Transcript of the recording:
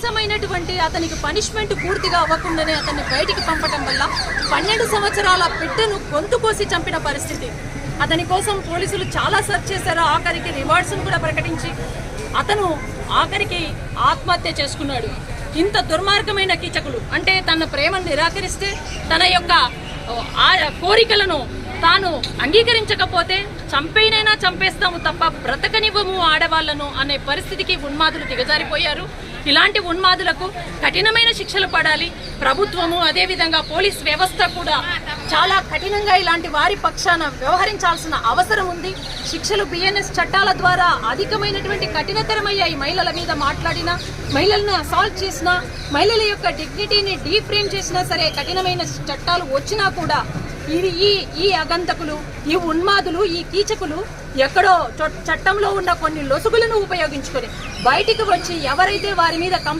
కనీసమైనటువంటి అతనికి పనిష్మెంట్ పూర్తిగా అవ్వకుండానే అతన్ని బయటికి పంపటం వల్ల 12 సంవత్సరాల బిడ్డను గొంతు కోసి చంపిన పరిస్థితి. అతని కోసం పోలీసులు చాలా సెర్చ్ చేశారు. ఆఖరికి రివార్డ్స్ను కూడా ప్రకటించి అతను ఆఖరికి ఆత్మహత్య చేసుకున్నాడు. ఇంత దుర్మార్గమైన కీచకులు అంటే తన ప్రేమను నిరాకరిస్తే, తన యొక్క కోరికలను తాను అంగీకరించకపోతే చంపేనైనా చంపేస్తాము తప్ప బ్రతకనివ్వము ఆడవాళ్లను అనే పరిస్థితికి ఉన్మాదులు దిగజారిపోయారు. ఇలాంటి ఉన్మాదులకు కఠినమైన శిక్షలు పడాలి. ప్రభుత్వము అదేవిధంగా పోలీస్ వ్యవస్థ కూడా చాలా కఠినంగా ఇలాంటి వారి పక్షాన వ్యవహరించాల్సిన అవసరం ఉంది. శిక్షలు బిఎన్ఎస్ చట్టాల ద్వారా అధికమైనటువంటి కఠినతరమయ్యాయి. మహిళల మీద మాట్లాడినా, మహిళలను అసాల్ట్ చేసినా, మహిళల యొక్క డిగ్నిటీని డీఫ్రేమ్ చేసినా సరే కఠినమైన చట్టాలు వచ్చినా కూడా ఈ అగంతకులు, ఈ ఉన్మాదులు, ఈ కీచకులు ఎక్కడో చట్టంలో ఉన్న కొన్ని లొసుగులను ఉపయోగించుకొని బయటికి వచ్చి ఎవరైతే వారి మీద